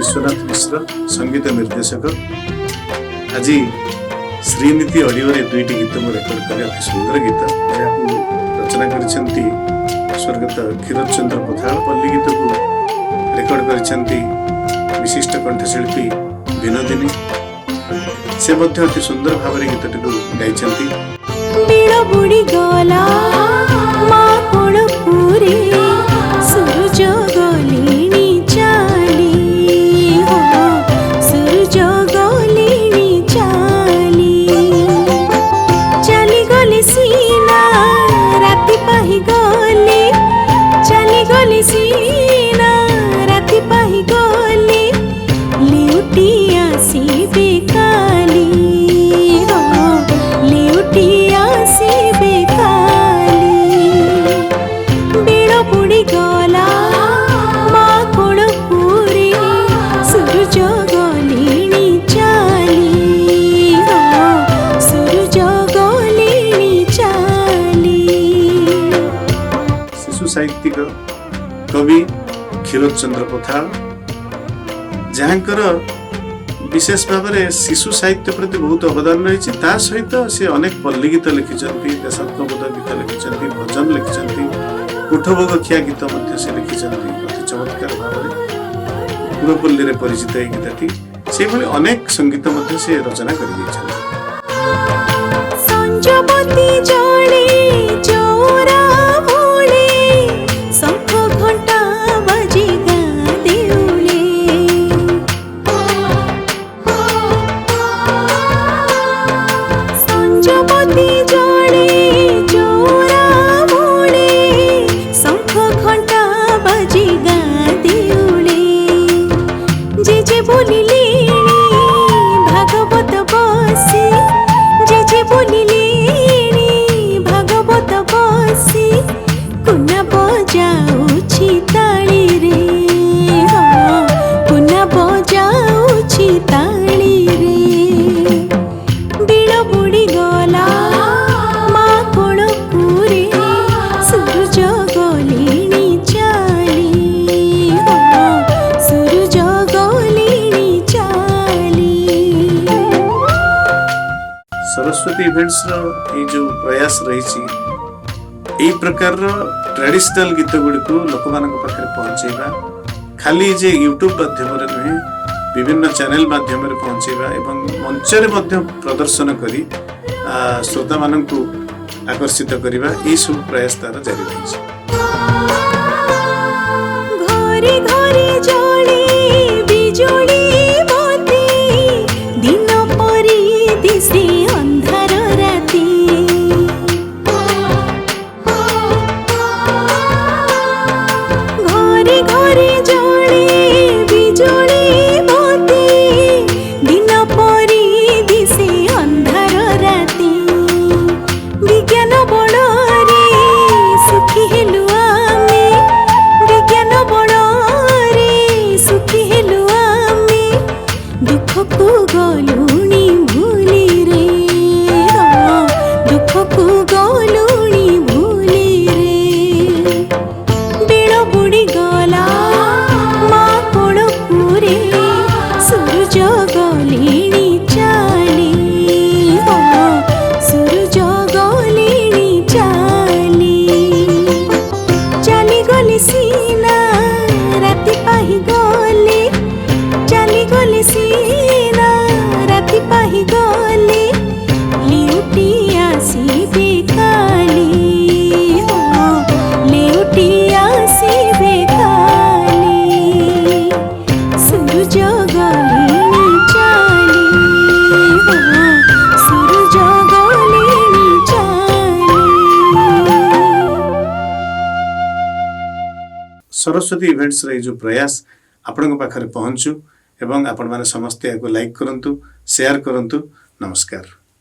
विश्वनाथ मिश्र संगीत निर्देशक। आज श्रीनीति ऑडियो रे दुईटी गीत मु रेकर्ड करे अति सुंदर गीत जहां रचना करिसेंती स्वर्गत क्षीरोद चंद्र पथाल। पल्ली गीत को रेकर्ड करिसेंती विशिष्ट कंठशिल्पी विनोदिनी। से मध्य अति सुंदर भाव रे गीतटी को गाइछंती। बीड़ा बुड़ी गला मा कोण पूरी सूरज गलिनी चाली हो सूरज गलिनी चाली चली गली सीना राति पाही गली चली गली सीना राति पाही गली लिउटी आसीबे काली हो लिउटी आसीबे काली बीड़ा बुड़ी गला मा कोण पूरी सूरज गलिनी चाली हो सूरज गलिनी चाली। शिशु साहित्यिक कवि क्षीरोद चंद्र पथाल जहाँकर विशेष भाव में शिशु साहित्य प्रति बहुत अवदान रही। ता सहित से अनेक पल्ली गीत लिखिं देशात्मबोध गीत लिखिं भजन लिखिं कुठभोग खिया गीत से लिखिं अति चमत्कार भाव में पुरपल्ली रे परिचित ये गीतटी से अनेक संगीत से रचना कर सरस्वती इवेंट्स ये जो प्रयास रही यही प्रकार ट्रेडिशनल गीत गुड़ी को लोक पाखे पहुंचेगा खाली जे यूट्यूब माध्यम नुहे विभिन्न चैनल माध्यम पहुंचेगा एवं मंच प्रदर्शन करी श्रोता मान आकर्षित करने ये सब प्रयास तार जारी रही। सरस्वती इवेंट्स रे जो प्रयास आपण पाखरे पहुंचू एवं आपण माने समस्त लाइक करंतु शेयर करंतु। नमस्कार।